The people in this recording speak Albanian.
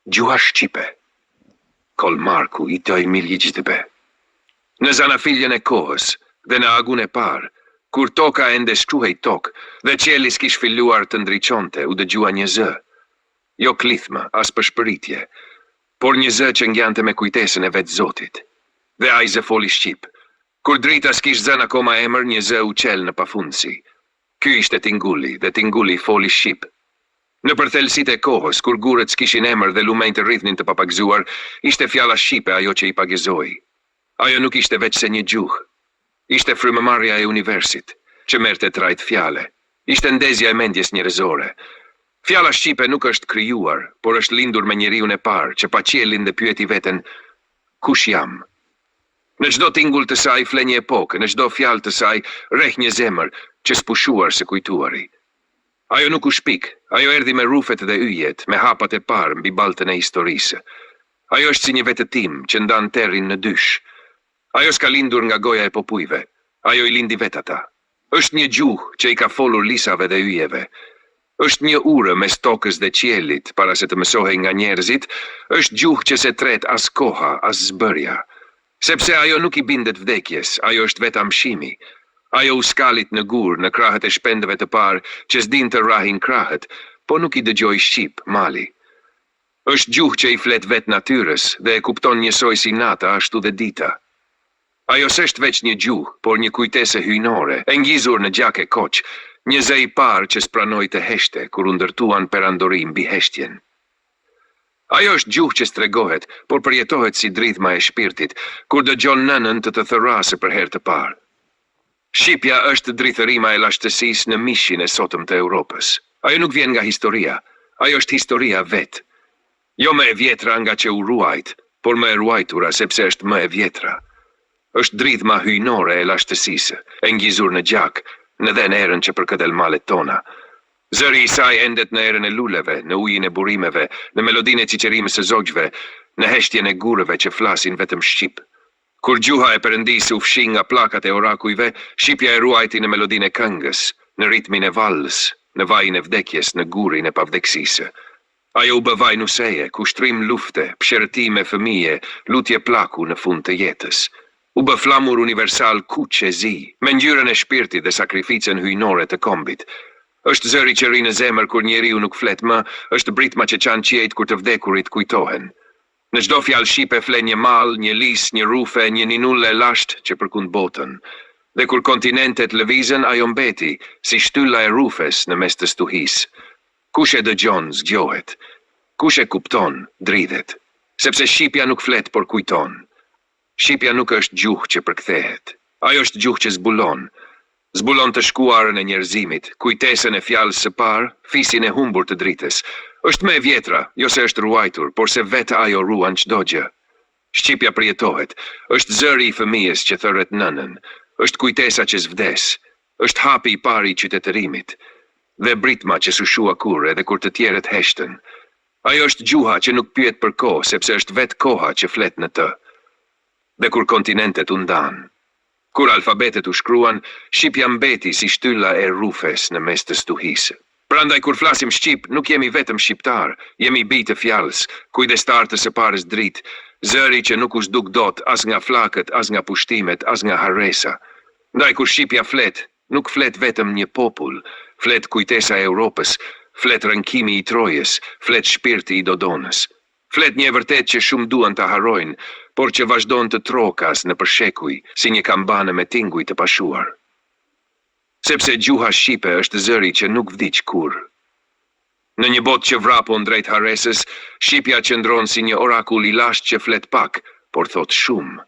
Gjuha shqipe. Kol Marku I toj miljigjitëbe. Në zanafiljen e kohës dhe në agun e parë, kur toka ende shkruhej tokë dhe qeli s'kish filluar të ndriçonte, u dëgjua një zë. Jo klithma, as për shpëritje, por një zë që ngjante me kujtesën e vetë Zotit. Dhe ai zë foli shqip. Kur drita s'kish zënë akoma emër, një zë u qel në pafundsi. Ky ishte Tingulli, dhe Tingulli foli shqip. Në përthelësit e kohës, kur gurët s'kishin emër dhe lumejnë të rrithnin të papagzuar, ishte fjala shqipe ajo që I pagëzoi. Ajo nuk ishte veç se një gjuhë. Ishte frymëmarrja e universit, që merrte trajt fjale. Ishte ndezja e mendjes njerëzore. Fjala shqipe nuk është krijuar, por është lindur me njeriun e parë, që pa qiellin dhe pyeti veten, kush jam? Në çdo tingull të saj fle një epokë, në çdo fjalë të saj rreh një zemër, që s'pushuar se kujtuari. Ajo nuk u shpik, ajo erdhi me rufet dhe yjet, me hapat e parë mbi balltën e historisë. Ajo është si një vetëtim që ndan terrin në dysh. Ajo s'ka lindur nga goja e popujve, ajo I lindi vet ata. Është një gjuhë që I ka folur lisave dhe yjeve. Është një urë mes tokës dhe qiellit, para se të mësohej nga njerëzit, është gjuhë që se tret as koha, as zbërja. Sepse ajo nuk I bindet vdekjes, ajo është vetë amshimi. Ajo u skalit në gur, në krahët e shpendëve të parë, që s'din të rrahin krahët, po nuk I dëgjoj shqip, mali. Është gjuhë që I flet vetë natyrës dhe e kupton njësoj si nata ashtu dhe dita. Ajo s'është veç një gjuhë, por një kujtese hyjnore, e ngjizur në gjak e koq, një zë I parë që s'pranoi të heshte kur u ndërtuan perandori mbi heshtjen. Ajo është gjuhë që stregohet, por përjetohet si dridhma e shpirtit, kur dëgjon nënën të thërrasë për herë të parë. Shqipja është drithërima e lashtësisë në mishin e sotëm të Europës. Ajo nuk vjen nga historia, ajo është historia vetë. Jo më e vjetra nga që u ruajt, por më e ruajtura sepse është më e vjetra. Është dridhma hyjnore e lashtësisë, e ngjizur në gjak, në dhe në erën që përkëdel malet tona. Zëri I saj endet në erën e luleve, në ujin e burimeve, në melodinë e ciqerimës së zogjve, në heshtjen e gurëve që flasin vetëm shqip. Kur gjuha e Perëndisë u fshin nga pllakat e orakujve, shqipja e ruajti në melodinë e këngës, në ritmin e vallës, në vajin e vdekjes, në gurin e pavdeksisë. Ajo u bë vaj nuseje, kushtrim lufte, pëshërëtime fëmije, lutje plaku në fund të jetës. U bë flamur universal kuq e zi, me ngjyrën e shpirtit dhe sakrificën hyjnore të kombit. Është zëri që rri në zemër kur njeriu nuk flet më, është britma që çan qiejt kur të vdekurit kujtohen. Në çdo fjalë shqipe flen një mall, një lis, një rufe, një ninulle lasht që përkund botën. Dhe kur kontinentet lëvizën, ajo mbeti, si shtylla e rufes në mes të stuhisë. Kush e dëgjon, zgjohet. Kush e kupton, dridhet. Sepse shqipja nuk flet, por kujton. Shqipja nuk është gjuhë që përkthehet. Ajo është gjuhë që zbulon. Zbulon të shkuarën e njerëzimit, kujtesën e fjalës së parë, fisin e humbur të dritës. Është më e vjetra, jo se është ruajtur, por se vetë ajo ruan çdo gjë. Shqipja përjetohet, është zëri I fëmijës që thërret nënën, është kujtesa që s'vdes, është hapi I parë I qytetërimit, dhe britma që s'u shua kurrë edhe kur të tjerët heshtën. Ajo është gjuha që nuk pyet për kohë, sepse është vetë koha që flet në të. Dhe kur kontinentet u ndanë, kur alfabetet u shkruan, shqipja mbeti si shtylla e rufes në mes të stuhisë. Prandaj kur flasim shqip, nuk jemi vetëm shqiptar, jemi bij të fjalës, kujdestar të së parës dritë, zëri që nuk u zhduk dot as nga flakët, as nga pushtimet, as nga harresa. Ndaj kur shqipja flet, nuk flet vetëm një popull, flet kujtesa e Europës, flet rënkimi I Trojës, flet shpirti I Dodonës. Flet një e vërtet që shumë duan të harrojnë, por që vazhdon të trokas në përshekuj, si një kambane me tinguj të pashuar. Sepse gjuha shqipe është zëri që nuk vdiq kurrë. Në një botë që vrapon drejt harresës, shqipja qëndron si një orakull I lashtë që flet pak, por thot shumë.